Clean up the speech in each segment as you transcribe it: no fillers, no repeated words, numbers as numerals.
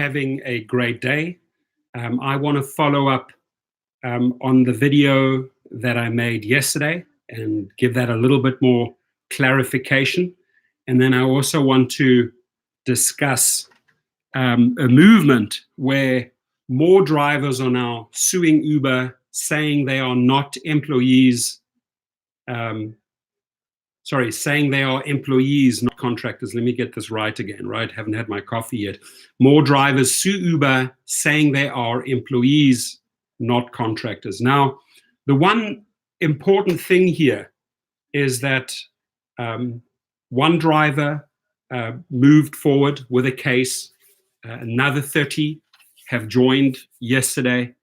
Having a great day. I want to follow up on the video that I made yesterday and give that a little bit more clarification. And then I also want to discuss a movement where more drivers are now suing Uber, saying they are not employees. Saying they are employees, not contractors. Let me get this right again, right? Haven't had my coffee yet. More drivers sue Uber, saying they are employees, not contractors. Now, the one important thing here is that one driver moved forward with a case. Another 30 have joined yesterday.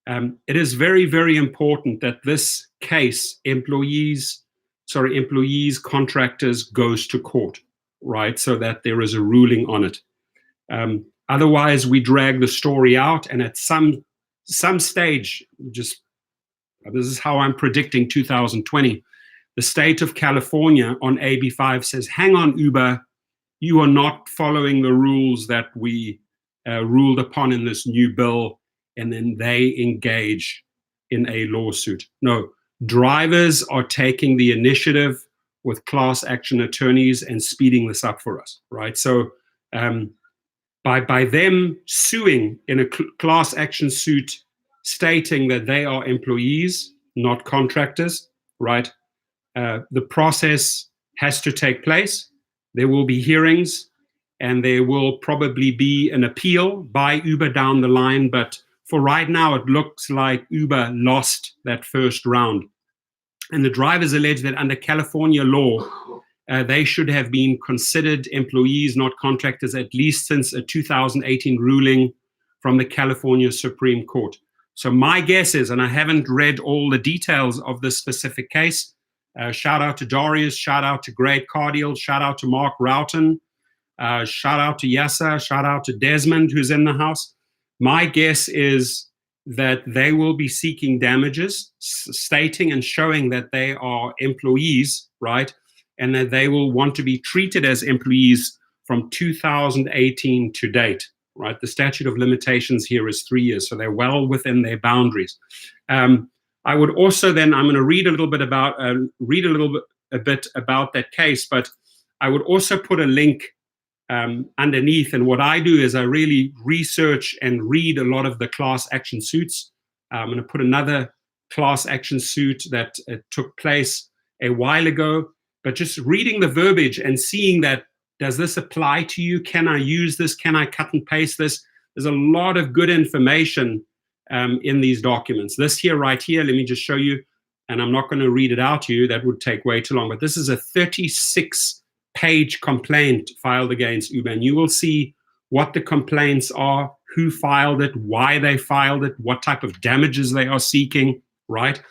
It is very, very important that this case, employees, contractors, goes to court, right? So that there is a ruling on it. Otherwise, we drag the story out, and at some stage, this is how I'm predicting 2020, the state of California on AB5 says, hang on, Uber, you are not following the rules that we ruled upon in this new bill, and then they engage in a lawsuit. No. Drivers are taking the initiative with class action attorneys and speeding this up for us, right? So by them suing in a class action suit stating that they are employees, not contractors, right? The process has to take place. There will be hearings, and there will probably be an appeal by Uber down the line, but for right now, it looks like Uber lost that first round. And the drivers allege that under California law, they should have been considered employees, not contractors, at least since a 2018 ruling from the California Supreme Court. So my guess is, and I haven't read all the details of this specific case, shout out to Darius, shout out to Greg Cardiel, shout out to Mark Roughton, shout out to Yasser, shout out to Desmond, who's in the house. My guess is that they will be seeking damages, stating and showing that they are employees, right? And that they will want to be treated as employees from 2018 to date, right? The statute of limitations here is 3 years, so they're well within their boundaries. I would also then, I'm going to read a bit about that case, but I would also put a link underneath. And what I do is I really research and read a lot of the class action suits. I'm going to put another class action suit that took place a while ago, but just reading the verbiage and seeing that, does this apply to you? Can I use this? Can I cut and paste this? There's a lot of good information in these documents. This here, right here, let me just show you, and I'm not going to read it out to you. That would take way too long, but this is a 36-page complaint filed against Uber, and you will see what the complaints are, who filed it, why they filed it, what type of damages they are seeking, right?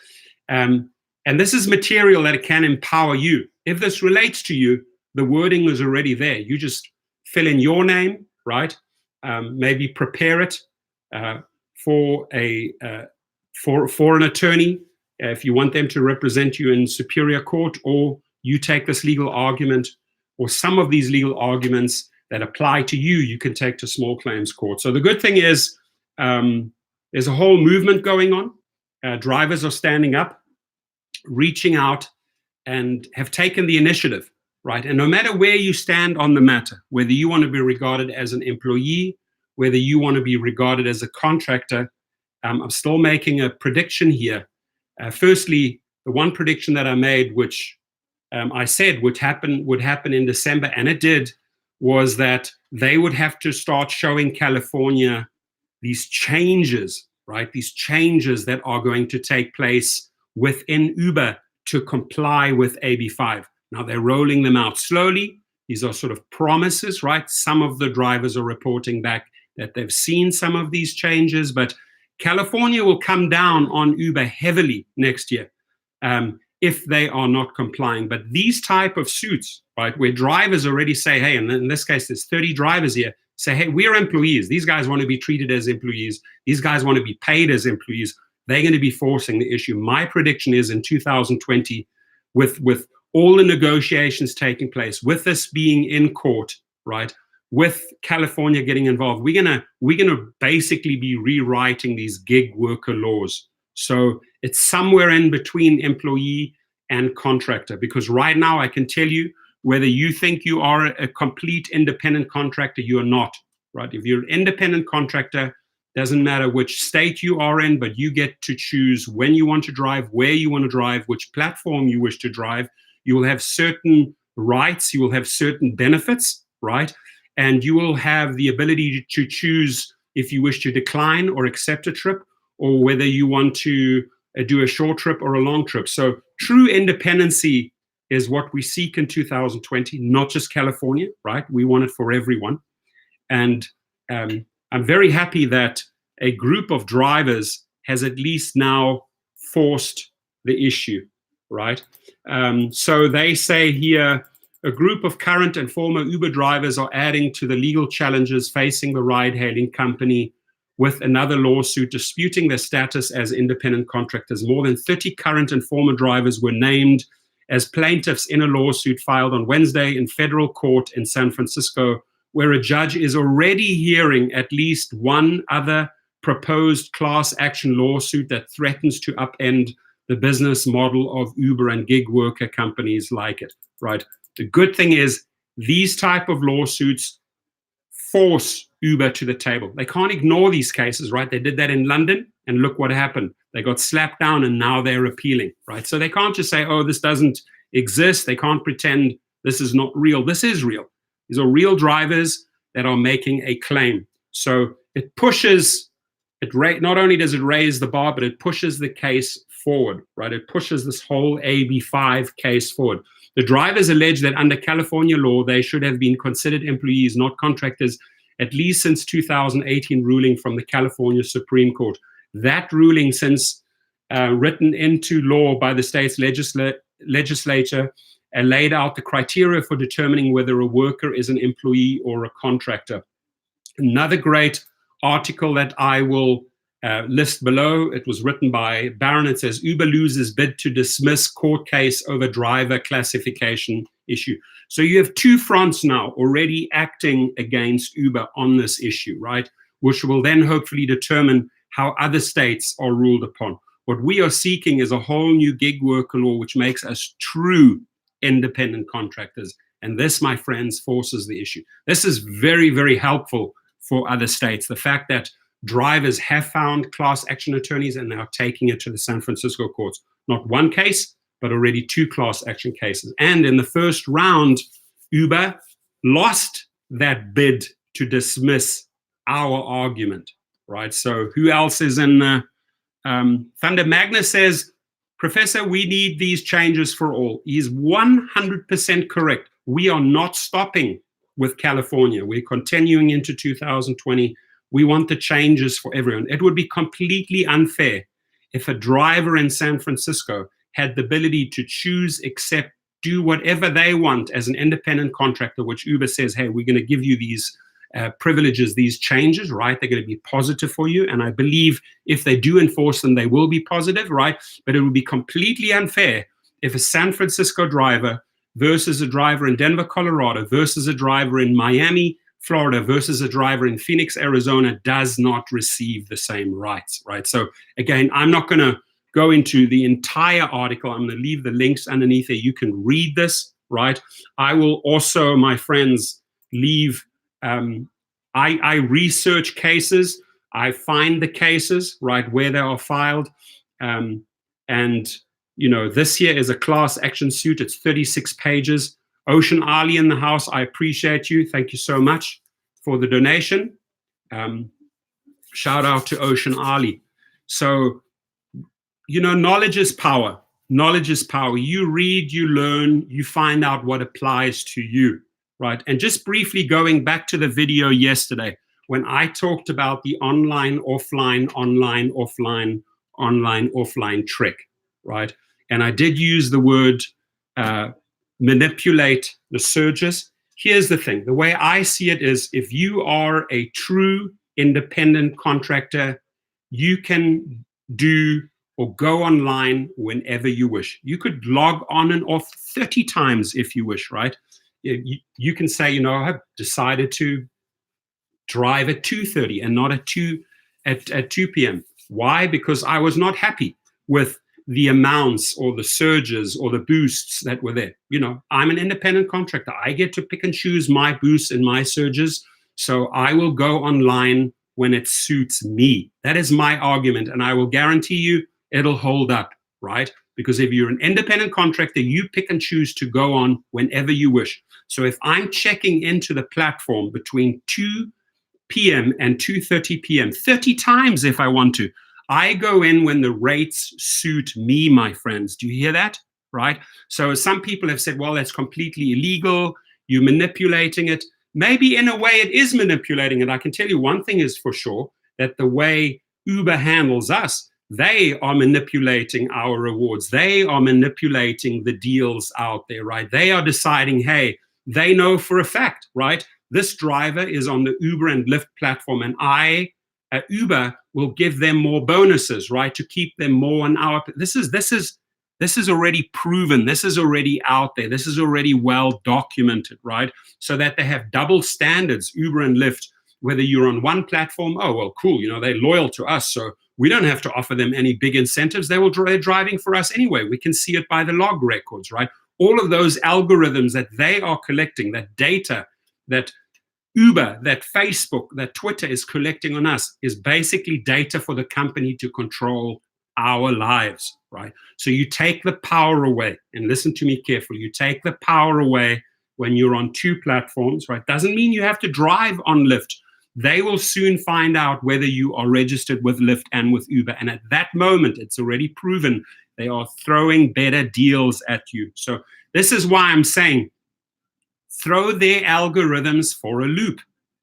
And this is material that can empower you. If this relates to you, the wording is already there. You just fill in your name, right? Maybe prepare it for an attorney if you want them to represent you in superior court, or you take this legal argument, or some of these legal arguments that apply to you, you can take to small claims court. So the good thing is there's a whole movement going on. Drivers are standing up, reaching out, and have taken the initiative, right? And no matter where you stand on the matter, whether you want to be regarded as an employee, whether you want to be regarded as a contractor, I'm still making a prediction here. Firstly, the one prediction that I made, which I said would happen in December, and it did, was that they would have to start showing California these changes, right? These changes that are going to take place within Uber to comply with AB5. Now they're rolling them out slowly. These are sort of promises, right? Some of the drivers are reporting back that they've seen some of these changes, but California will come down on Uber heavily next year if they are not complying. But these type of suits, right, where drivers already say, hey, and in this case, there's 30 drivers here, say, hey, we're employees. These guys want to be treated as employees. These guys want to be paid as employees. They're going to be forcing the issue. My prediction is in 2020, with all the negotiations taking place, with this being in court, right, with California getting involved, we're gonna basically be rewriting these gig worker laws. So it's somewhere in between employee and contractor, because right now I can tell you, whether you think you are a complete independent contractor, you are not, right? If you're an independent contractor, doesn't matter which state you are in, but you get to choose when you want to drive, where you want to drive, which platform you wish to drive. You will have certain rights, you will have certain benefits, right? And you will have the ability to choose if you wish to decline or accept a trip, or whether you want to do a short trip or a long trip. So true independency is what we seek in 2020, not just California, right? We want it for everyone. And I'm very happy that a group of drivers has at least now forced the issue, right? So they say here, a group of current and former Uber drivers are adding to the legal challenges facing the ride-hailing company with another lawsuit disputing their status as independent contractors. More than 30 current and former drivers were named as plaintiffs in a lawsuit filed on Wednesday in federal court in San Francisco, where a judge is already hearing at least one other proposed class action lawsuit that threatens to upend the business model of Uber and gig worker companies like it, right? The good thing is these type of lawsuits force Uber to the table. They can't ignore these cases, right? They did that in London, and look what happened. They got slapped down, and now they're appealing, right? So they can't just say, oh, this doesn't exist. They can't pretend this is not real. This is real. These are real drivers that are making a claim. So it pushes, not only does it raise the bar, but it pushes the case forward, right? It pushes this whole AB5 case forward. The drivers allege that under California law, they should have been considered employees, not contractors, at least since 2018 ruling from the California Supreme Court. That ruling, since written into law by the state's legislature, laid out the criteria for determining whether a worker is an employee or a contractor. Another great article that I will list below, it was written by Barron. It says, Uber loses bid to dismiss court case over driver classification issue. So you have two fronts now already acting against Uber on this issue, right? Which will then hopefully determine how other states are ruled upon. What we are seeking is a whole new gig worker law, which makes us true independent contractors. And this, my friends, forces the issue. This is very, very helpful for other states. The fact that drivers have found class action attorneys and now taking it to the San Francisco courts. Not one case, but already two class action cases. And in the first round, Uber lost that bid to dismiss our argument, right? So who else is in Thunder? Magnus says, Professor, we need these changes for all. He's 100% correct. We are not stopping with California. We're continuing into 2020. We want the changes for everyone. It would be completely unfair if a driver in San Francisco had the ability to choose, accept, do whatever they want as an independent contractor, which Uber says, hey, we're going to give you these privileges, these changes, right? They're going to be positive for you. And I believe if they do enforce them, they will be positive, right? But it would be completely unfair if a San Francisco driver versus a driver in Denver, Colorado, versus a driver in Miami, Florida, versus a driver in Phoenix, Arizona, does not receive the same rights, right? So again, I'm not going to go into the entire article. I'm going to leave the links underneath there. You can read this, right? I will also, my friends, leave, I research cases. I find the cases, right, where they are filed. And, you know, this here is a class action suit. It's 36 pages. Ocean Ali in the house, I appreciate you. Thank you so much for the donation. Shout out to Ocean Ali. So, you know, knowledge is power. Knowledge is power. You read, you learn, you find out what applies to you, right? And just briefly going back to the video yesterday, when I talked about the online, offline, online, offline, online, offline trick, right? And I did use the word manipulate the surges. Here's the thing. The way I see it is, if you are a true independent contractor, you can do or go online whenever you wish. You could log on and off 30 times if you wish, right? You can say, I've decided to drive at 2:30 and not at 2 p.m. Why? Because I was not happy with the amounts or the surges or the boosts that were there. I'm an independent contractor. I get to pick and choose my boosts and my surges. So I will go online when it suits me. That is my argument. And I will guarantee you it'll hold up, right? Because if you're an independent contractor, you pick and choose to go on whenever you wish. So if I'm checking into the platform between 2 p.m. and 2:30 p.m., 30 times if I want to, I go in when the rates suit me, my friends. Do you hear that? Right? So some people have said, well, that's completely illegal. You're manipulating it. Maybe in a way it is manipulating it. I can tell you one thing is for sure, that the way Uber handles us, they are manipulating our rewards. They are manipulating the deals out there, right? They are deciding, hey, they know for a fact, right? This driver is on the Uber and Lyft platform, and Uber will give them more bonuses, right, to keep them more on our. This is already proven. This is already out there. This is already well documented, right? So that they have double standards, Uber and Lyft. Whether you're on one platform, oh well, cool. They're loyal to us, so we don't have to offer them any big incentives. They're driving for us anyway. We can see it by the log records, right? All of those algorithms that they are collecting, that data that Uber, that Facebook, that Twitter is collecting on us is basically data for the company to control our lives, right? So you take the power away, and listen to me carefully. You take the power away when you're on two platforms, right? Doesn't mean you have to drive on Lyft. They will soon find out whether you are registered with Lyft and with Uber. And at that moment, it's already proven they are throwing better deals at you. So this is why I'm saying, throw their algorithms for a loop,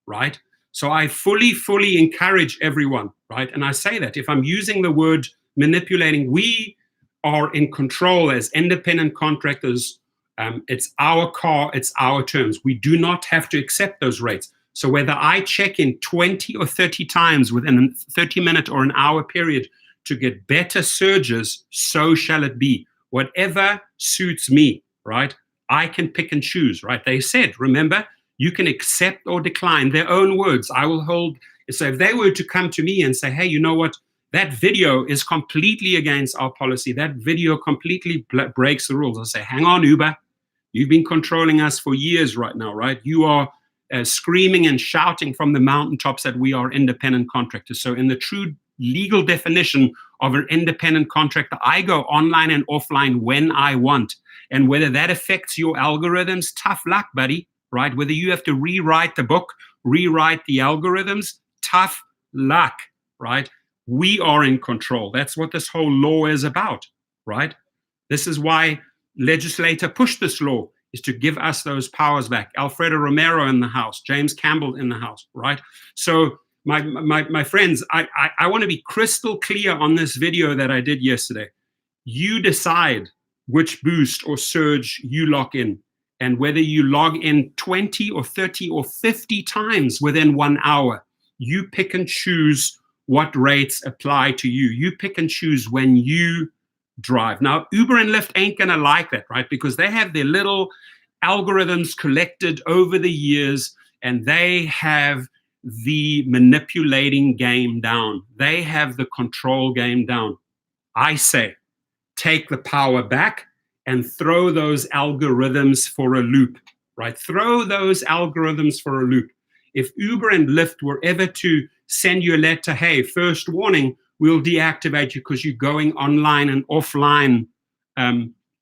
right? So I fully encourage everyone, right? And I say that if I'm using the word manipulating, we are in control as independent contractors. It's our car, it's our terms. We do not have to accept those rates. So whether I check in 20 or 30 times within a 30-minute or an hour period to get better surges, so shall it be. Whatever suits me, right? I can pick and choose, right? They said, remember, you can accept or decline their own words. I will hold. So if they were to come to me and say, hey, you know what? That video is completely against our policy. That video completely breaks the rules. I'll say, hang on, Uber. You've been controlling us for years right now, right? You are screaming and shouting from the mountaintops that we are independent contractors. So in the true legal definition of an independent contractor, I go online and offline when I want. And whether that affects your algorithms, tough luck, buddy, right? Whether you have to rewrite the book, rewrite the algorithms, tough luck, right? We are in control. That's what this whole law is about, right? This is why legislator pushed this law, is to give us those powers back. Alfredo Romero in the House, James Campbell in the House, right? So my friends, I want to be crystal clear on this video that I did yesterday. You decide which boost or surge you lock in, and whether you log in 20 or 30 or 50 times within 1 hour. You pick and choose what rates apply to you. You pick and choose when you drive. Now, Uber and Lyft ain't going to like that, right? Because they have their little algorithms collected over the years, and they have the manipulating game down. They have the control game down. I say, take the power back and throw those algorithms for a loop, right? Throw those algorithms for a loop. If Uber and Lyft were ever to send you a letter, hey, first warning, we'll deactivate you because you're going online and offline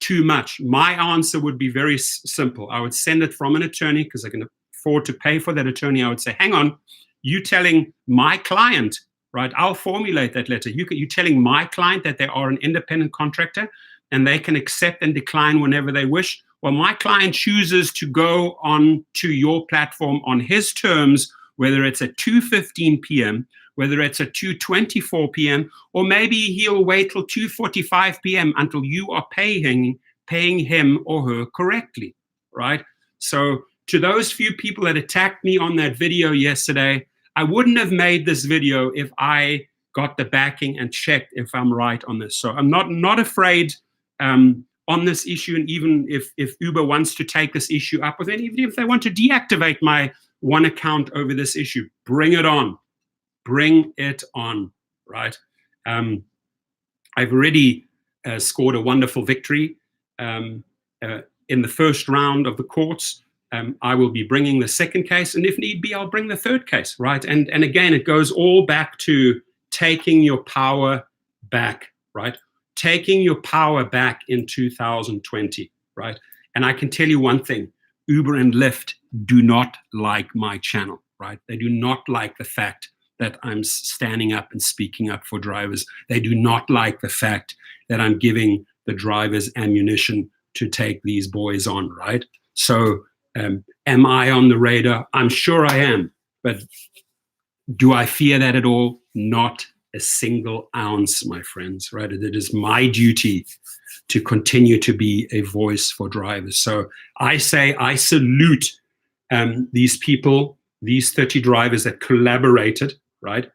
too much, my answer would be very simple. I would send it from an attorney because I can afford to pay for that attorney. I would say, hang on, you telling my client, right? I'll formulate that letter. You're telling my client that they are an independent contractor and they can accept and decline whenever they wish. Well, my client chooses to go on to your platform on his terms, whether it's at 2:15 p.m., whether it's at 2:24 p.m., or maybe he'll wait till 2:45 p.m. until you are paying him or her correctly, right? So to those few people that attacked me on that video yesterday, I wouldn't have made this video if I got the backing and checked if I'm right on this. So I'm not afraid on this issue, and even if Uber wants to take this issue up with, and even if they want to deactivate my one account over this issue, bring it on. Bring it on, right? I've already scored a wonderful victory in the first round of the courts. I will be bringing the second case, and if need be, I'll bring the third case, right? And again, it goes all back to taking your power back, right? Taking your power back in 2020, right? And I can tell you one thing, Uber and Lyft do not like my channel, right? They do not like the fact that I'm standing up and speaking up for drivers. They do not like the fact that I'm giving the drivers ammunition to take these boys on, right? So am I on the radar? I'm sure I am, but do I fear that at all? Not a single ounce, my friends, right? It is my duty to continue to be a voice for drivers. So I say I salute these people, these 30 drivers that collaborated, right?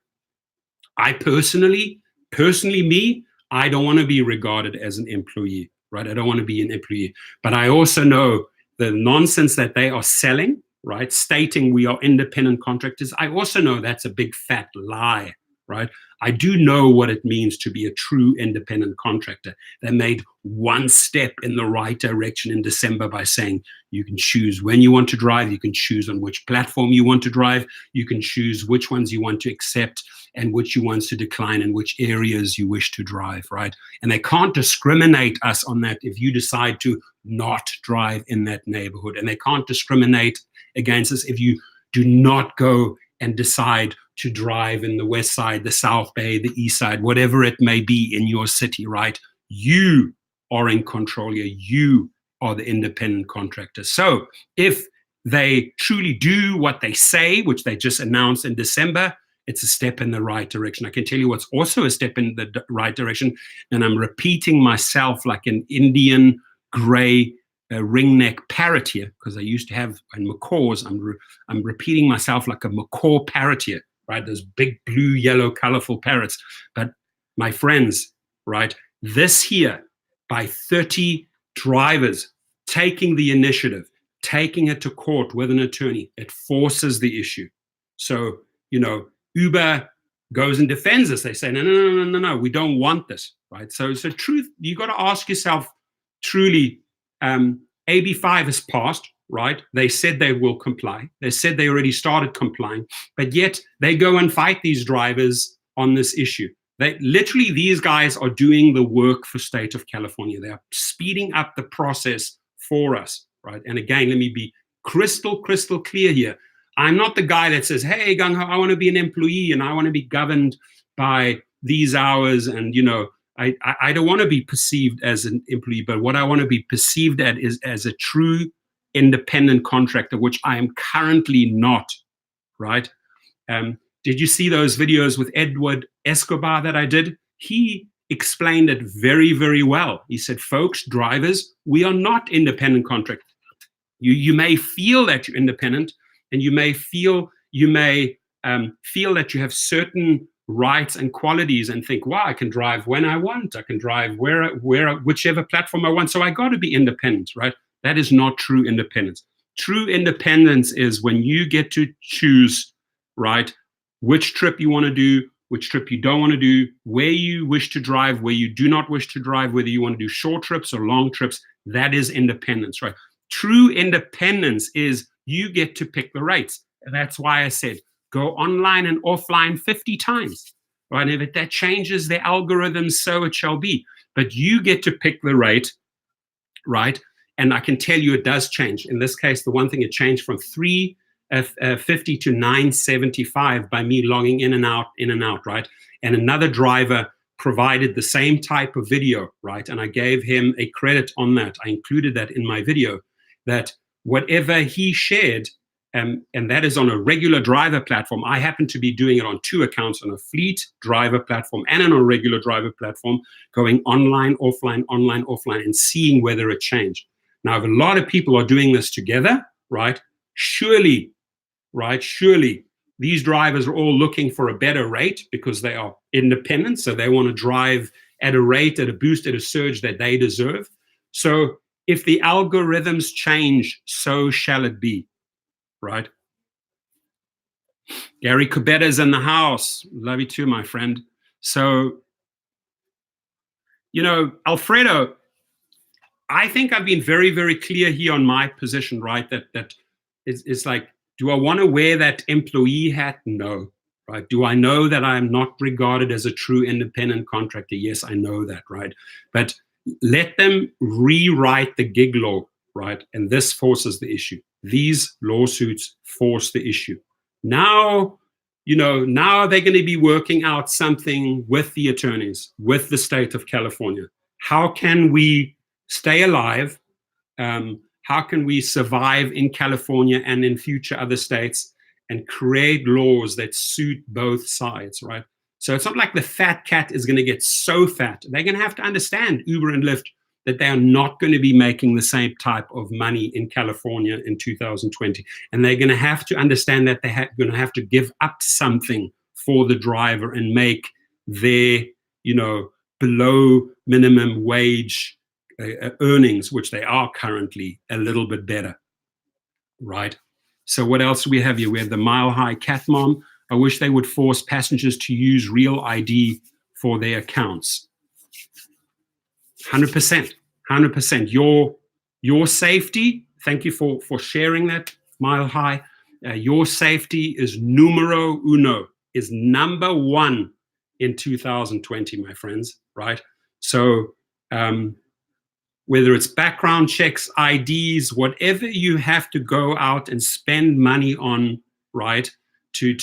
I personally me, I don't want to be regarded as an employee, right? I don't want to be an employee. But I also know the nonsense that they are selling, right? Stating we are independent contractors. I also know that's a big fat lie, right? I do know what it means to be a true independent contractor. They made one step in the right direction in December by saying you can choose when you want to drive, you can choose on which platform you want to drive, you can choose which ones you want to accept and which you want to decline and which areas you wish to drive, right? And they can't discriminate us on that if you decide to not drive in that neighborhood. And they can't discriminate against us if you do not go and decide to drive in the west side, the south bay, the east side, whatever it may be in your city, right? You are in control here. You are the independent contractor. So if they truly do what they say, which they just announced in December, it's a step in the right direction. I can tell you what's also a step in the right direction, and I'm repeating myself like an Indian gray ringneck parrot here, because I used to have in macaws, I'm repeating myself like a macaw parrot here, right? Those big blue, yellow, colorful parrots. But my friends, right, this here, by 30 drivers taking the initiative, taking it to court with an attorney, it forces the issue. So, Uber goes and defends us. They say, no, we don't want this, right? So truth, you got to ask yourself, truly, AB5 has passed, right? They said they will comply. They said they already started complying, but yet they go and fight these drivers on this issue. Literally, these guys are doing the work for state of California. They are speeding up the process for us, right? And again, let me be crystal clear here. I'm not the guy that says, hey, Gung Ho, I want to be an employee and I want to be governed by these hours. And, I don't want to be perceived as an employee, but what I want to be perceived is as a true independent contractor, which I am currently not, right? Did you see those videos with Edward Escobar that I did? He explained it very, very well. He said, folks, drivers, we are not independent contractors. You may feel that you're independent, and you may feel that you have certain rights and qualities and think, wow, I can drive when I want. I can drive whichever platform I want. So I got to be independent, right? That is not true independence. True independence is when you get to choose, right, which trip you want to do, which trip you don't want to do, where you wish to drive, where you do not wish to drive, whether you want to do short trips or long trips. That is independence, right? True independence is you get to pick the rates. And that's why I said, go online and offline 50 times, right? And if that changes the algorithm, so it shall be. But you get to pick the rate, right? And I can tell you it does change. In this case, the one thing, it changed from 350 to 975 by me logging in and out, right? And another driver provided the same type of video, right? And I gave him a credit on that. I included that in my video, that whatever he shared, and that is on a regular driver platform. I happen to be doing it on two accounts, on a fleet driver platform and on a regular driver platform, going online, offline, and seeing whether it changed. Now, if a lot of people are doing this together, right, surely these drivers are all looking for a better rate because they are independent, so they want to drive at a rate, at a boost, at a surge that they deserve. So if the algorithms change, so shall it be, right? Gary Kubetta's in the house. Love you too, my friend. So, Alfredo, I think I've been very, very clear here on my position, right? That it's like, do I want to wear that employee hat? No, right? Do I know that I'm not regarded as a true independent contractor? Yes, I know that, right? But let them rewrite the gig law, right? And this forces the issue. These lawsuits force the issue. Now, now they're going to be working out something with the attorneys, with the state of California. How can we stay alive? How can we survive in California and in future other states and create laws that suit both sides, right? So it's not like the fat cat is going to get so fat. They're going to have to understand, Uber and Lyft, that they are not going to be making the same type of money in California in 2020. And they're going to have to understand that they're going to have to give up something for the driver and make their, below minimum wage earnings, which they are currently, a little bit better, right? So what else do we have here? We have the Mile High Cat Mom. I wish they would force passengers to use real ID for their accounts. 100%, 100%. Your safety, thank you for sharing that, Mile High. Your safety is numero uno, is number one in 2020, my friends, right? So whether it's background checks, IDs, whatever you have to go out and spend money on, right, to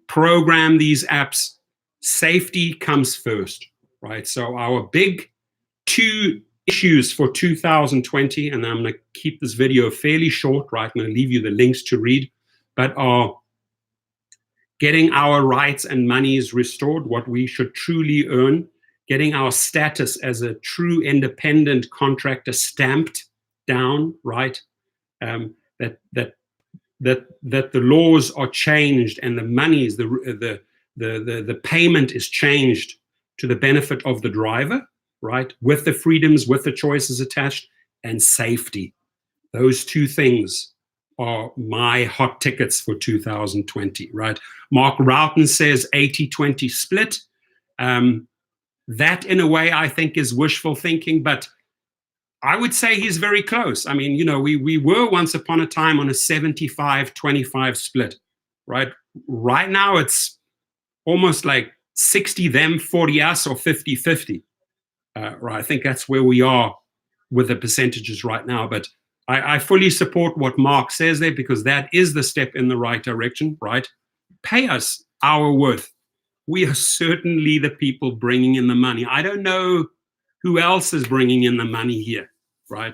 program these apps, safety comes first, right? So our big two issues for 2020, and I'm going to keep this video fairly short, right? I'm going to leave you the links to read, but are getting our rights and monies restored, what we should truly earn, getting our status as a true independent contractor stamped down, right? That the laws are changed and the monies, the payment is changed to the benefit of the driver, right? With the freedoms, with the choices attached, and safety. Those two things are my hot tickets for 2020, right? Mark Roughton says 80-20 split. That, in a way, I think is wishful thinking, but I would say he's very close. I mean, we were once upon a time on a 75-25 split, right? Right now, it's almost like 60 them, 40 us, or 50-50. Right? I think that's where we are with the percentages right now. But I fully support what Mark says there, because that is the step in the right direction, right? Pay us our worth. We are certainly the people bringing in the money. I don't know who else is bringing in the money here, right?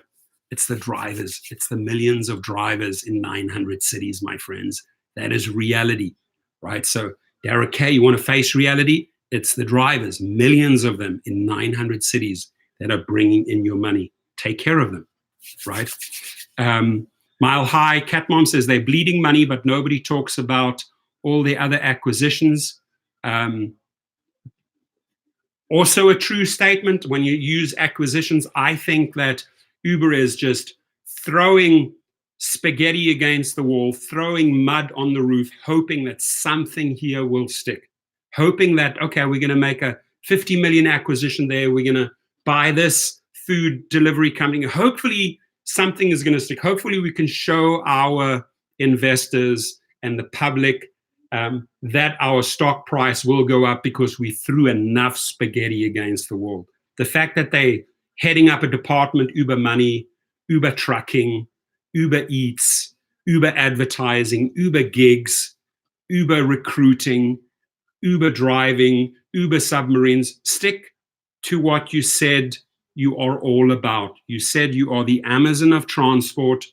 It's the drivers. It's the millions of drivers in 900 cities, my friends. That is reality, right? So, Derek K., you want to face reality? It's the drivers, millions of them in 900 cities that are bringing in your money. Take care of them, right? Mile High Cat Mom says they're bleeding money, but nobody talks about all the other acquisitions. Also a true statement, when you use acquisitions, I think that Uber is just throwing spaghetti against the wall, throwing mud on the roof, hoping that something here will stick. Hoping that, okay, we're going to make a 50 million acquisition there. We're going to buy this food delivery company. Hopefully something is going to stick. Hopefully we can show our investors and the public that our stock price will go up because we threw enough spaghetti against the wall. The fact that they heading up a department, Uber Money, Uber Trucking, Uber Eats, Uber Advertising, Uber Gigs, Uber Recruiting, Uber Driving, Uber Submarines, stick to what you said you are all about. You said you are the Amazon of transport,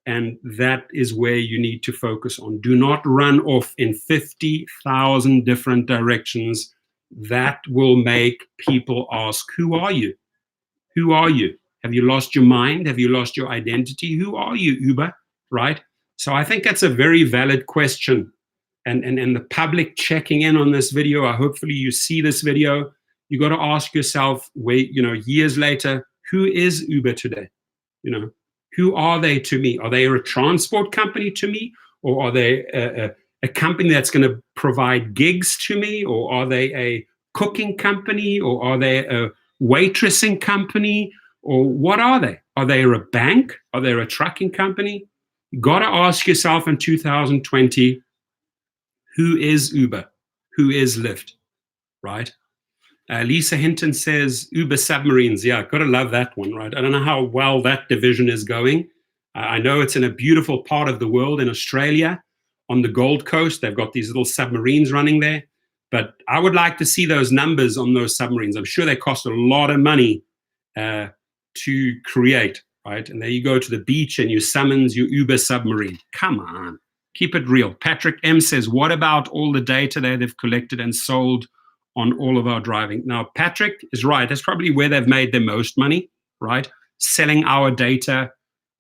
and that is where you need to focus on. Do not run off in 50,000 different directions. That will make people ask, who are you? Who are you? Have you lost your mind? Have you lost your identity? Who are you, Uber? Right? So I think that's a very valid question. And the public checking in on this video, hopefully you see this video, you got to ask yourself, wait, years later, Who is Uber today? You know, who are they to me? Are they a transport company to me, or are they a company that's going to provide gigs to me, or are they a cooking company, or are they a waitressing company, or what are they? Are they a bank? Are they a trucking company? You got to ask yourself in 2020, who is Uber? Who is Lyft? Right? Lisa Hinton says Uber submarines. Yeah, got to love that one, right? I don't know how well that division is going. I know it's in a beautiful part of the world in Australia, on the Gold Coast. They've got these little submarines running there. But I would like to see those numbers on those submarines. I'm sure they cost a lot of money to create, right? And there you go to the beach and you summons your Uber submarine. Come on, keep it real. Patrick M says, what about all the data they've collected and sold on all of our driving? Now, Patrick is right. That's probably where they've made the most money, right? Selling our data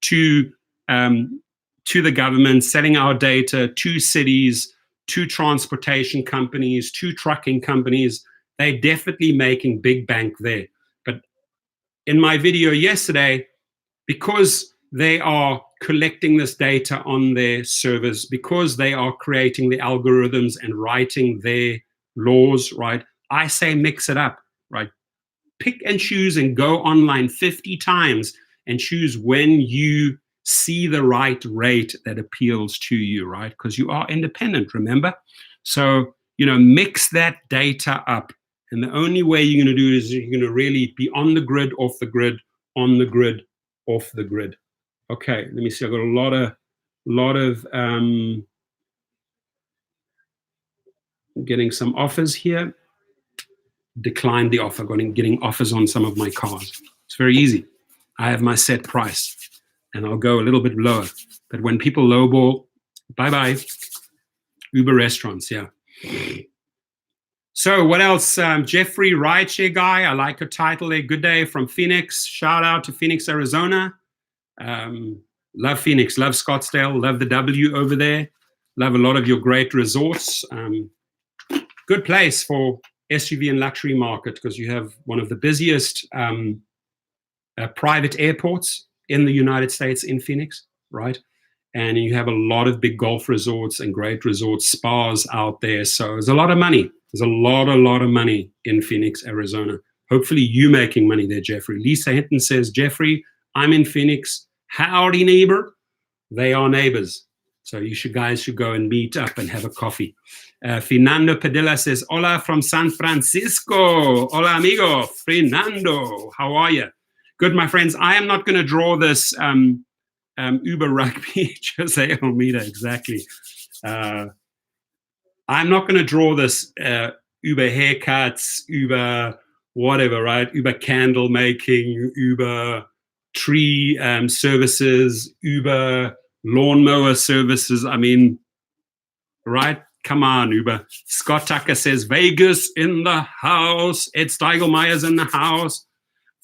to the government, selling our data to cities, to transportation companies, to trucking companies. They're definitely making big bank there. But in my video yesterday, because they are collecting this data on their servers, because they are creating the algorithms and writing their laws, right? I say mix it up, right? Pick and choose and go online 50 times and choose when you see the right rate that appeals to you, right? Because you are independent, remember? So, mix that data up. And the only way you're going to do it is you're going to really be on the grid, off the grid, on the grid, off the grid. Okay, let me see. I've got a lot of getting some offers here. Declined the offer, getting offers on some of my cars. It's very easy. I have my set price and I'll go a little bit lower. But when people lowball, bye-bye. Uber restaurants, yeah. So what else? Jeffrey, Rideshare guy. I like your title there. Good day from Phoenix. Shout out to Phoenix, Arizona. Love Phoenix, love Scottsdale, love the W over there. Love a lot of your great resorts. Good place for SUV and luxury market because you have one of the busiest private airports in the United States in Phoenix, right? And you have a lot of big golf resorts and great resorts, spas out there. So there's a lot of money. There's a lot of money in Phoenix, Arizona. Hopefully you making money there, Jeffrey. Lisa Hinton says, Jeffrey, I'm in Phoenix. Howdy, neighbor. They are neighbors. So guys should go and meet up and have a coffee. Fernando Padilla says, hola from San Francisco. Hola, amigo. Fernando, how are you? Good, my friends. I am not going to draw this Uber rugby. Jose Almeida, exactly. I'm not going to draw this Uber haircuts, Uber whatever, right? Uber candle making, Uber tree services, Uber lawnmower services. I mean, right? Come on, Uber. Scott Tucker says, Vegas in the house. Ed Steigelmeyer's in the house.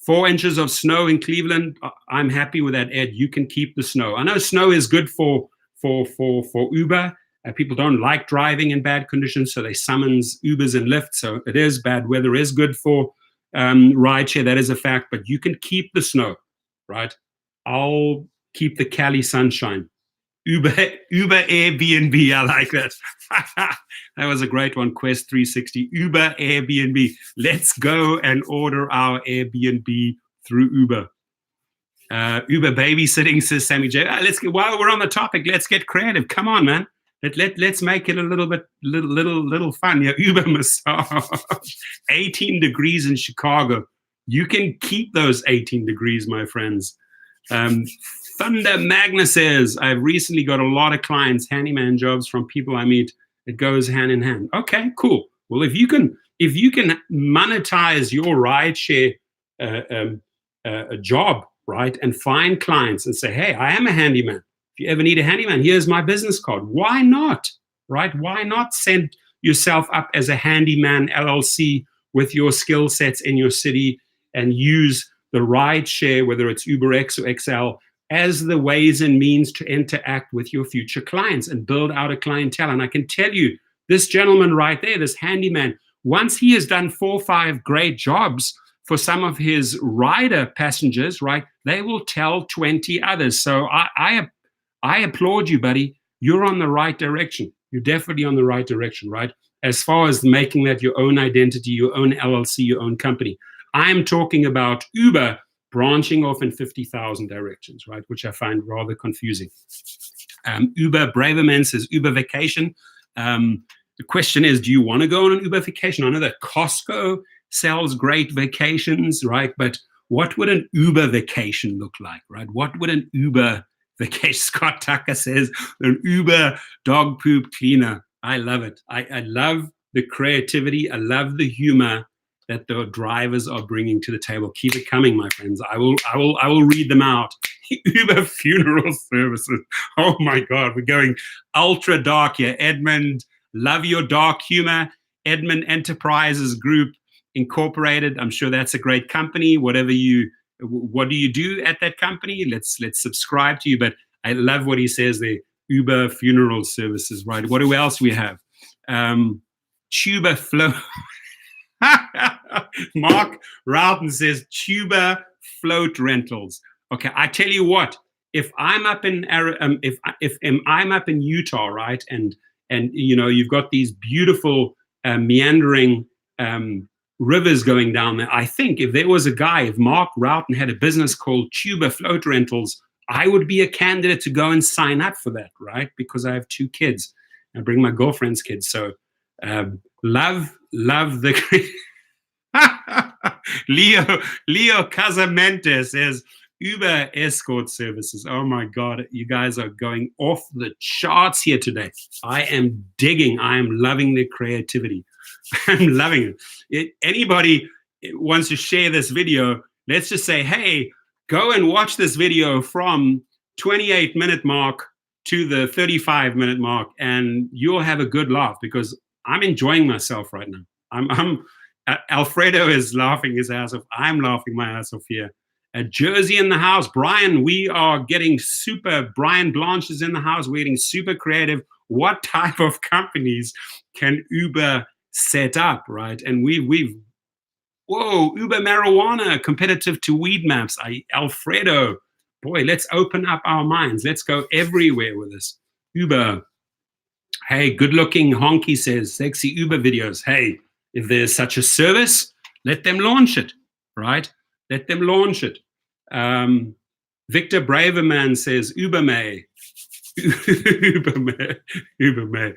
4 inches of snow in Cleveland. I'm happy with that, Ed. You can keep the snow. I know snow is good for Uber. People don't like driving in bad conditions, so they summons Ubers and Lyft. So it is bad weather is good for rideshare. That is a fact. But you can keep the snow, right? I'll keep the Cali sunshine. Uber Airbnb. I like that. That was a great one. Quest 360. Uber Airbnb. Let's go and order our Airbnb through Uber. Uber babysitting, says Sammy J. While we're on the topic, let's get creative. Come on, man. Let's make it a little bit little fun. Yeah, Uber massage. 18 degrees in Chicago. You can keep those 18 degrees, my friends. Thunder Magnus says, I've recently got a lot of clients, handyman jobs from people I meet. It goes hand in hand. Okay, cool. Well, if you can monetize your rideshare job, right, and find clients and say, hey, I am a handyman. If you ever need a handyman, here's my business card. Why not, right? Why not send yourself up as a handyman LLC with your skill sets in your city and use the rideshare, whether it's UberX or XL, as the ways and means to interact with your future clients and build out a clientele. And I can tell you, this gentleman right there, this handyman, once he has done 4 or 5 great jobs for some of his rider passengers, right, they will tell 20 others. So I applaud you, buddy. You're on the right direction. You're definitely on the right direction, right? As far as making that your own identity, your own LLC, your own company. I'm talking about Uber branching off in 50,000 directions, right? Which I find rather confusing. Uber Braverman says Uber vacation. The question is, do you want to go on an Uber vacation? I know that Costco sells great vacations, right? But what would an Uber vacation look like, right? What would an Uber vacation? Scott Tucker says an Uber dog poop cleaner. I love it. I love the creativity. I love the humor that the drivers are bringing to the table. Keep it coming, my friends. I will read them out. Uber funeral services. Oh my God, we're going ultra dark here. Edmund, love your dark humor. Edmund Enterprises Group Incorporated. I'm sure that's a great company. What do you do at that company? Let's subscribe to you. But I love what he says there. Uber funeral services, right? What else we have? Tuba flow. Mark Rowton says Tuba float rentals. Okay, I tell you what. If I'm up in if I'm up in Utah, right, and you know you've got these beautiful meandering rivers going down there. I think if there was a guy, if Mark Rowton had a business called Tuba Float Rentals, I would be a candidate to go and sign up for that, right? Because I have 2 kids. I bring my girlfriend's kids. So love the Leo Casamente says Uber escort services. Oh my God, you guys are going off the charts here today. I am digging. I am loving the creativity. I'm loving it. Anybody wants to share this video, let's just say, hey, go and watch this video from 28-minute mark to the 35-minute mark, and you'll have a good laugh because I'm enjoying myself right now. Alfredo is laughing his ass off. I'm laughing my ass off here. Jersey in the house. Brian, we are getting super. Brian Blanche is in the house. We're getting super creative. What type of companies can Uber set up, right? And we've Uber marijuana competitive to weed maps. Alfredo, boy, let's open up our minds. Let's go everywhere with this. Uber. Hey, good looking honky says sexy Uber videos. Hey, if there's such a service, let them launch it, right? Let them launch it. Victor Braverman says Uber may. Uber may.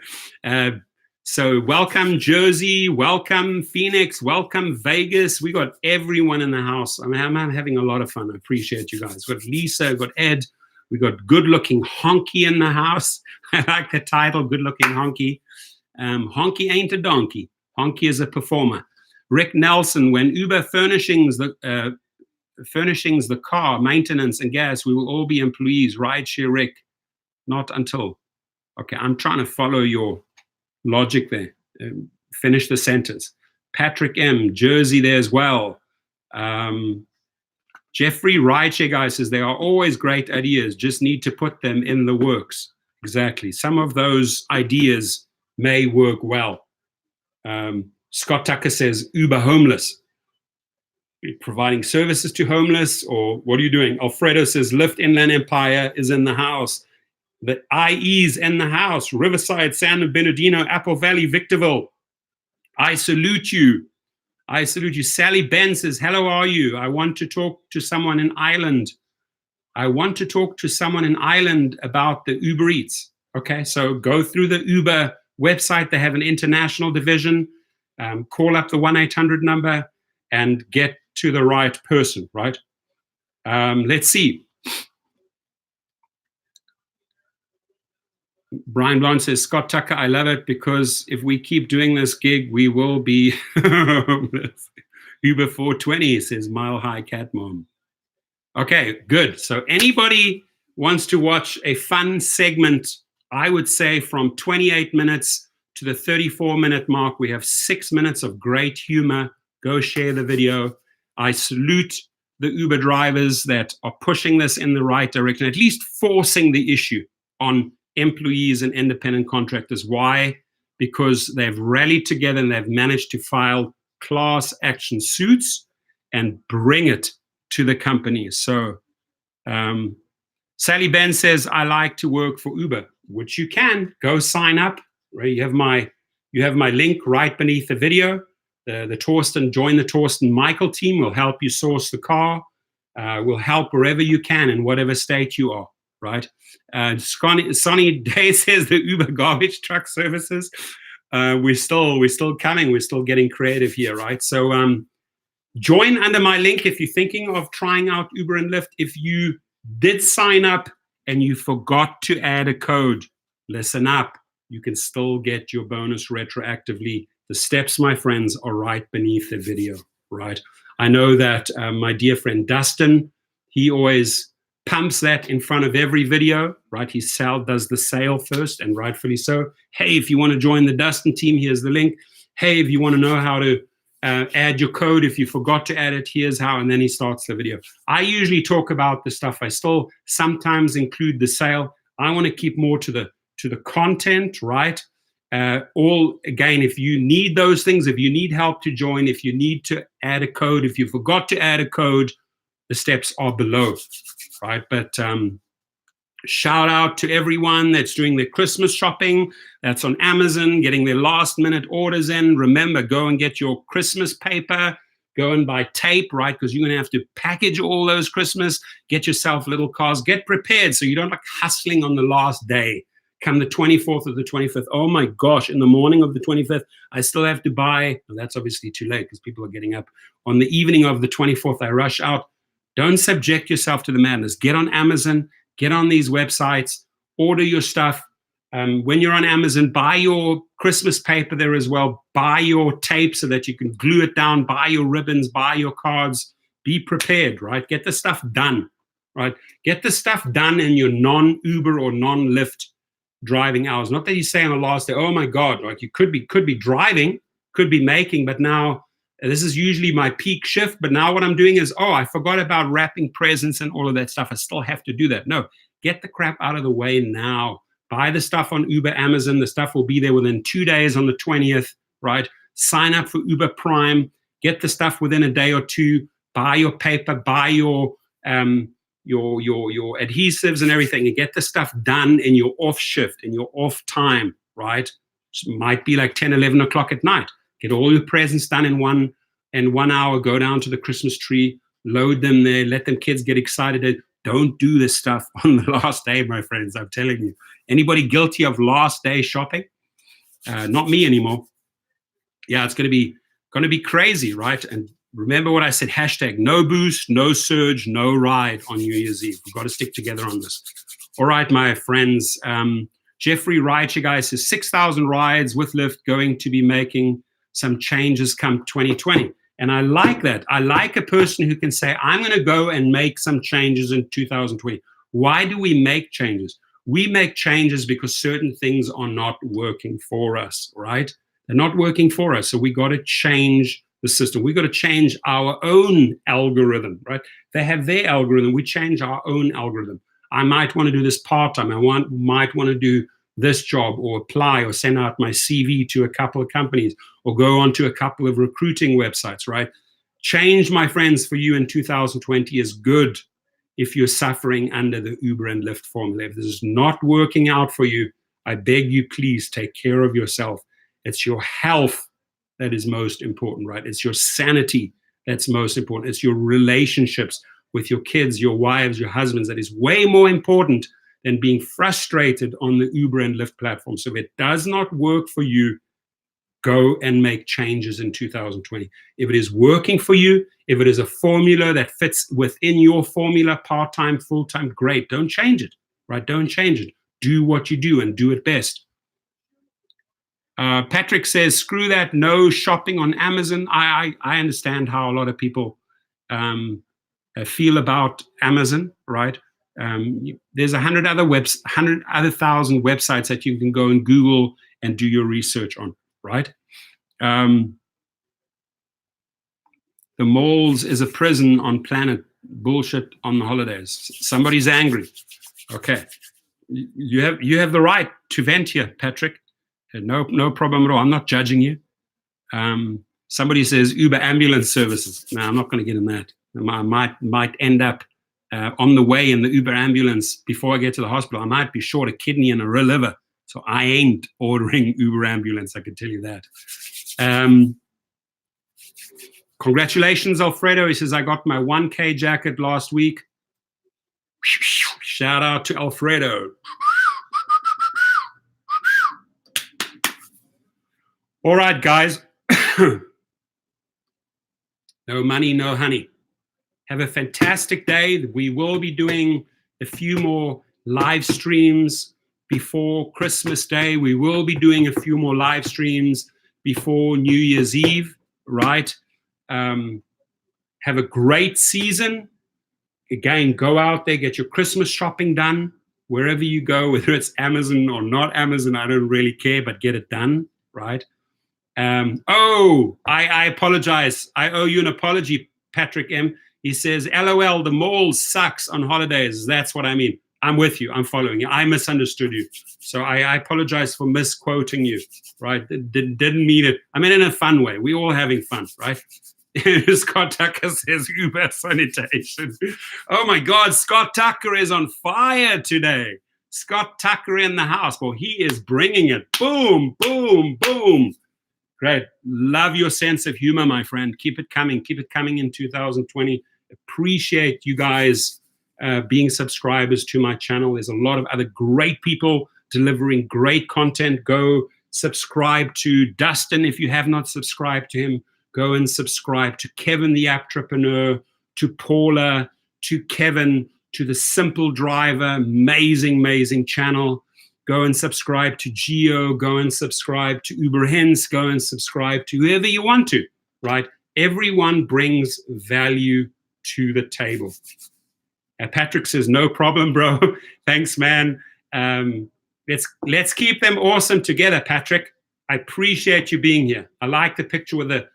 So welcome Jersey, welcome Phoenix, welcome Vegas. We got everyone in the house. I'm having a lot of fun. I appreciate you guys. We've got Lisa, we've got Ed, we got good-looking Honky in the house. I like the title, good-looking Honky. Honky ain't a donkey. Honky is a performer. Rick Nelson, when Uber furnishings the car, maintenance and gas, we will all be employees. Rideshare, Rick. Not until. Okay, I'm trying to follow your logic there. Finish the sentence. Patrick M, Jersey there as well. Jeffrey Rideshare guy says there are always great ideas, just need to put them in the works. Exactly. Some of those ideas may work well. Scott Tucker says Uber homeless. Providing services to homeless, or what are you doing? Alfredo says Lyft Inland Empire is in the house. The IE's in the house. Riverside, San Bernardino, Apple Valley, Victorville. I salute you. I salute you. Sally Ben says, hello, are you? I want to talk to someone in Ireland. I want to talk to someone in Ireland about the Uber Eats. Okay, so go through the Uber website. They have an international division. Call up the 1-800 number and get to the right person, right? Let's see. Brian Blonde says, Scott Tucker, I love it because if we keep doing this gig, we will be Uber 420, says Mile High Cat Mom. Okay, good. So anybody wants to watch a fun segment, I would say from 28 minutes to the 34-minute mark, we have 6 minutes of great humor. Go share the video. I salute the Uber drivers that are pushing this in the right direction, at least forcing the issue on employees and independent contractors. Why? Because they've rallied together and they've managed to file class action suits. and bring it to the company. So Sally Ben says, I like to work for Uber, which you can. Go sign up. Right? You have my link right beneath the video. The Torsten, join the Torsten Michael team will help you source the car. Will help wherever you can in whatever state you are, right? Sonny Day says the Uber garbage truck services. We're still coming. We're still getting creative here, right? So join under my link if you're thinking of trying out Uber and Lyft. If you did sign up and you forgot to add a code, listen up. You can still get your bonus retroactively. The steps, my friends, are right beneath the video, right? I know that my dear friend Dustin, he always pumps that in front of every video, right? He does the sale first, and rightfully so. Hey, if you want to join the Dustin team, here's the link. Hey, if you want to know how to add your code, if you forgot to add it, here's how, and then he starts the video. I usually talk about the stuff. I still sometimes include the sale. I want to keep more to the content, right? Again, if you need those things, if you need help to join, if you need to add a code, if you forgot to add a code, the steps are below, right? But shout out to everyone that's doing their Christmas shopping, that's on Amazon, getting their last minute orders in. Remember, go and get your Christmas paper, go and buy tape, right? Because you're gonna have to package all those Christmas, get yourself little cars, get prepared so you don't like hustling on the last day. Come the 24th or the 25th, oh my gosh, in the morning of the 25th, I still have to buy, well, that's obviously too late because people are getting up. On the evening of the 24th, I rush out. Don't subject yourself to the madness. Get on Amazon, get on these websites, order your stuff. When you're on Amazon, buy your Christmas paper there as well. Buy your tape so that you can glue it down. Buy your ribbons, buy your cards. Be prepared, right? Get the stuff done, right? Get the stuff done in your non-Uber or non-Lyft driving hours. Not that you say on the last day, oh my God, like you could be driving, could be making, but now this is usually my peak shift. But now what I'm doing is, oh, I forgot about wrapping presents and all of that stuff. I still have to do that. No, get the crap out of the way now. Buy the stuff on Uber, Amazon. The stuff will be there within 2 days on the 20th, right? Sign up for Uber Prime. Get the stuff within a day or two. Buy your paper. Buy your adhesives and everything, and get the stuff done in your off shift, in your off time, right? It might be like 10, 11 o'clock at night. Get all your presents done in 1 hour. Go down to the Christmas tree, load them there, let them kids get excited. Don't do this stuff on the last day, my friends. I'm telling you. Anybody guilty of last day shopping? Not me anymore. Yeah, it's going to be crazy, right? And remember what I said, hashtag no boost, no surge, no ride on New Year's Eve. We've got to stick together on this. All right, my friends. Jeffrey Rideshare guy says 6,000 rides with Lyft, going to be making some changes come 2020. And I like that. I like a person who can say, I'm going to go and make some changes in 2020. Why do we make changes? We make changes because certain things are not working for us, right? They're not working for us. So we got to change the system. We got to change our own algorithm, right? They have their algorithm. We change our own algorithm. I might want to do this part-time. Might want to do this job, or apply or send out my CV to a couple of companies, or go onto a couple of recruiting websites, right? Change, my friends, for you in 2020 is good if you're suffering under the Uber and Lyft formula. If this is not working out for you, I beg you, please take care of yourself. It's your health that is most important, right? It's your sanity that's most important. It's your relationships with your kids, your wives, your husbands. That is way more important than being frustrated on the Uber and Lyft platform. So if it does not work for you, go and make changes in 2020. If it is working for you, if it is a formula that fits within your formula, part-time, full-time, great. Don't change it, right? Don't change it. Do what you do and do it best. Patrick says, screw that, no shopping on Amazon. I understand how a lot of people feel about Amazon, right? There's 100 other 100,000 websites that you can go and Google and do your research on, right? The malls is a prison on planet. Bullshit on the holidays. Somebody's angry. Okay, you have the right to vent here, Patrick. No problem at all. I'm not judging you. Somebody says Uber ambulance services. No, I'm not going to get in that. I might end up on the way in the Uber ambulance before I get to the hospital. I might be short a kidney and a liver. So I ain't ordering Uber ambulance, I can tell you that. Congratulations, Alfredo. He says, I got my 1K jacket last week. Shout out to Alfredo. All right, guys. No money, no honey. Have a fantastic day. We will be doing a few more live streams before Christmas Day. We will be doing a few more live streams before New Year's Eve, right? Have a great season. Again, go out there, get your Christmas shopping done. Wherever you go, whether it's Amazon or not Amazon, I don't really care, but get it done, right? I apologize. I owe you an apology, Patrick M. He says, LOL, the mall sucks on holidays. That's what I mean. I'm with you. I'm following you. I misunderstood you. So I apologize for misquoting you, right? Didn't mean it. I mean, in a fun way. We're all having fun, right? Scott Tucker says Uber sanitation. Oh my God, Scott Tucker is on fire today. Scott Tucker in the house. Well, he is bringing it. Boom, boom, boom. Great. Love your sense of humor, my friend. Keep it coming. Keep it coming in 2020. Appreciate you guys being subscribers to my channel. There's a lot of other great people delivering great content. Go subscribe to Dustin if you have not subscribed to him. Go and subscribe to Kevin the Apptrepreneur, to Paula, to Kevin, to the Simple Driver. Amazing, amazing channel. Go and subscribe to Geo. Go and subscribe to Uber Hens. Go and subscribe to whoever you want to, right? Everyone brings value to the table. Patrick says, no problem, bro. Thanks, man. Let's keep them awesome together, Patrick. I appreciate you being here. I like the picture with the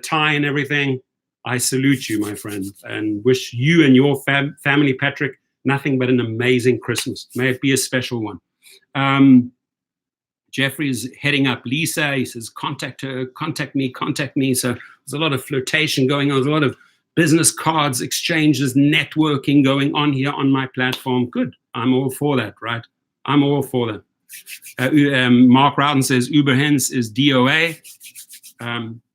tie and everything. I salute you, my friend, and wish you and your family, Patrick, nothing but an amazing Christmas. May it be a special one. Jeffrey's heading up Lisa. He says, contact her, contact me. So there's a lot of flirtation going on. There's a lot of business cards, exchanges, networking going on here on my platform. Good. I'm all for that, right? I'm all for that. Mark Rowden says Uber Hens is DOA.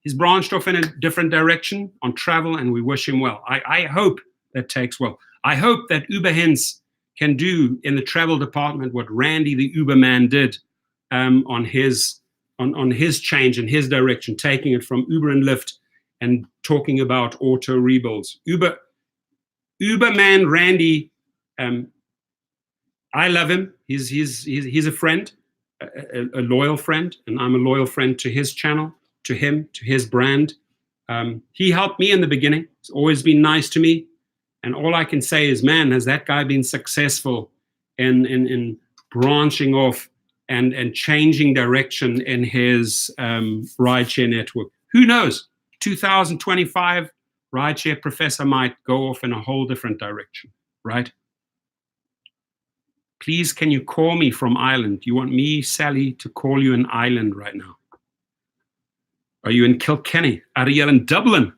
He's branched off in a different direction on travel, and we wish him well. I hope that takes well. I hope that Uber Hens can do in the travel department what Randy the Uber man did on his change and his direction, taking it from Uber and Lyft and talking about auto rebuilds. Uber man Randy, I love him. He's a friend, a loyal friend, and I'm a loyal friend to his channel, to him, to his brand. He helped me in the beginning. He's always been nice to me. And all I can say is, man, has that guy been successful in branching off and changing direction in his rideshare network? Who knows? 2025, rideshare professor might go off in a whole different direction, right? Please, can you call me from Ireland? You want me, Sally, to call you in Ireland right now? Are you in Kilkenny? Are you in Dublin?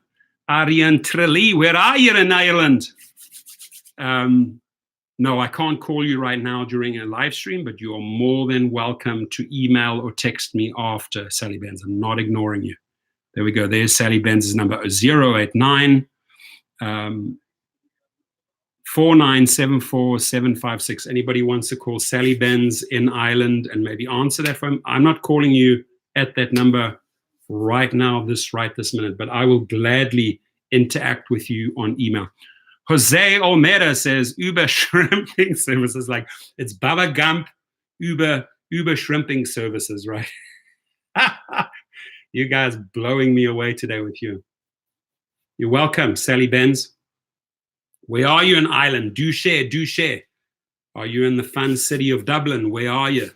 Are you in Tralee? Where are you in Ireland? No, I can't call you right now during a live stream, but you are more than welcome to email or text me after, Sally Benz. I'm not ignoring you. There we go. There's Sally Benz's number, 089 4974756. Anybody wants to call Sally Benz in Ireland and maybe answer that for him? I'm not calling you at that number right now, this minute, but I will gladly interact with you on email. Jose Olmeda says Uber shrimping services, like it's Baba Gump, Uber shrimping services, right? You guys blowing me away today with you. You're welcome, Sally Benz. Where are you in Ireland? Do share, do share. Are you in the fun city of Dublin? Where are you?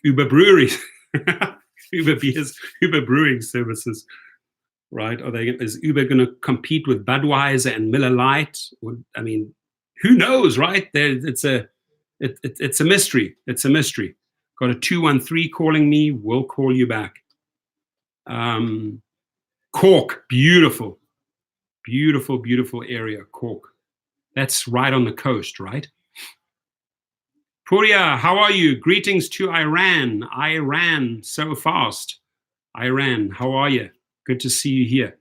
Uber breweries. Uber beers, Uber brewing services, right? Is Uber going to compete with Budweiser and Miller Lite? I mean, who knows, right? It's a mystery. It's a mystery. Got a 213 calling me. We'll call you back. Cork, beautiful, beautiful, beautiful area, Cork. That's right on the coast, right? Puria, how are you? Greetings to Iran. Iran, so fast. Iran, how are you? Good to see you here.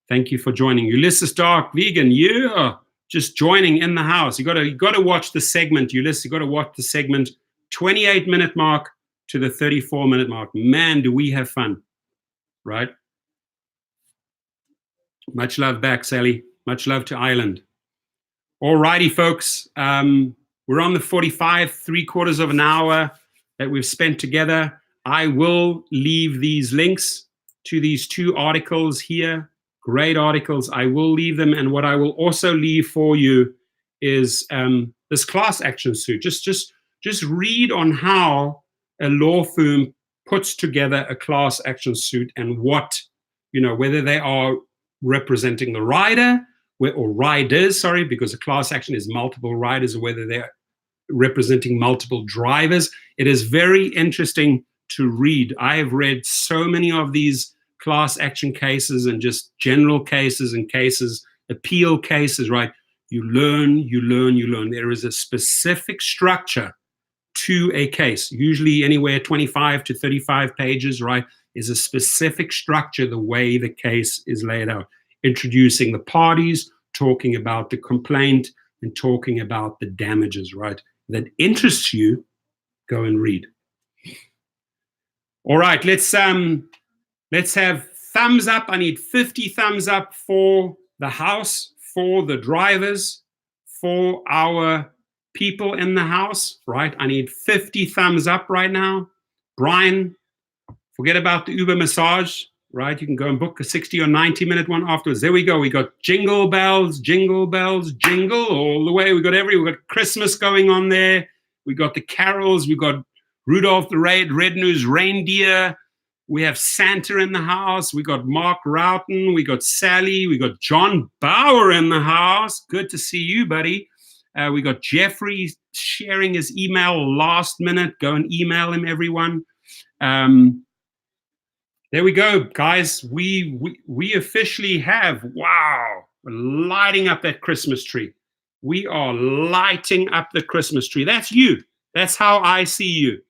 Thank you for joining. Ulysses Dark Vegan, yeah, just joining in the house. You gotta watch the segment, Ulysses. You gotta watch the segment, 28-minute mark to the 34-minute mark. Man, do we have fun, right? Much love back, Sally. Much love to Ireland. All righty, folks. We're on the 45, 3/4 of an hour that we've spent together. I will leave these links to these 2 articles here. Great articles. I will leave them. And what I will also leave for you is this class action suit. Just read on how a law firm puts together a class action suit and what, whether they are representing the rider or riders, sorry, because a class action is multiple riders, or whether they're representing multiple drivers. It is very interesting to read. I have read so many of these class action cases and just general cases and cases, appeal cases, right? You learn. There is a specific structure to a case, usually anywhere 25 to 35 pages, right? Is a specific structure, the way the case is laid out, introducing the parties, talking about the complaint, and talking about the damages, right? That interests you, go and read. All right, let's have thumbs up. I need 50 thumbs up for the house, for the drivers, for our people in the house, right? I need 50 thumbs up right now. Brian, forget about the Uber massage, right? You can go and book a 60 or 90-minute one afterwards. There we go. We got jingle bells, jingle all the way. We got Christmas going on there. We got the carols. We got Rudolph the Red-Nosed Reindeer. We have Santa in the house. We got Mark Roughton. We got Sally. We got John Bauer in the house. Good to see you, buddy. We got Jeffrey sharing his email last minute. Go and email him, everyone. There we go, guys. We officially have, wow, we're lighting up that Christmas tree. We are lighting up the Christmas tree. That's you. That's how I see you.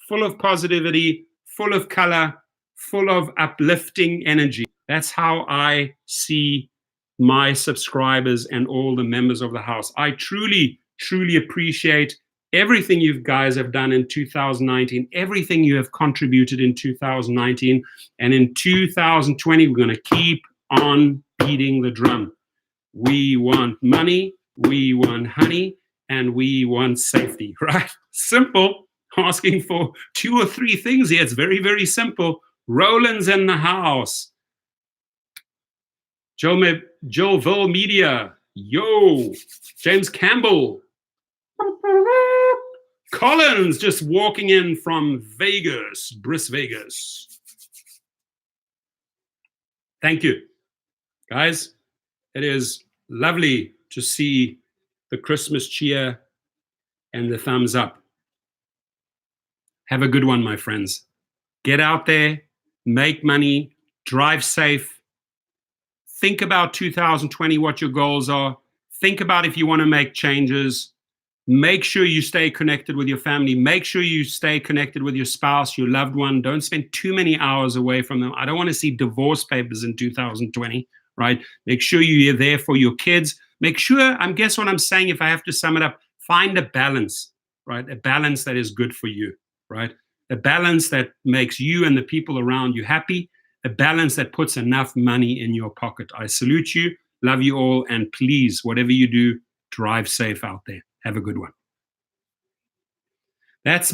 Full of positivity, full of color, full of uplifting energy. That's how I see my subscribers and all the members of the house. I truly, truly appreciate everything you guys have done in 2019, everything you have contributed in 2019. And in 2020, we're going to keep on beating the drum. We want money, we want honey, and we want safety, right? Simple. Asking for 2 or 3 things here. It's very, very simple. Roland's in the house. Joelville Media. Yo. James Campbell. Collins just walking in from Vegas, Vegas. Thank you, guys. It is lovely to see the Christmas cheer and the thumbs up. Have a good one, my friends. Get out there, make money, drive safe. Think about 2020, what your goals are. Think about if you want to make changes. Make sure you stay connected with your family. Make sure you stay connected with your spouse, your loved one. Don't spend too many hours away from them. I don't want to see divorce papers in 2020, right? Make sure you're there for your kids. Make sure, guess what I'm saying, if I have to sum it up, find a balance, right? A balance that is good for you, right? A balance that makes you and the people around you happy. A balance that puts enough money in your pocket. I salute you, love you all, and please, whatever you do, drive safe out there. Have a good one. That's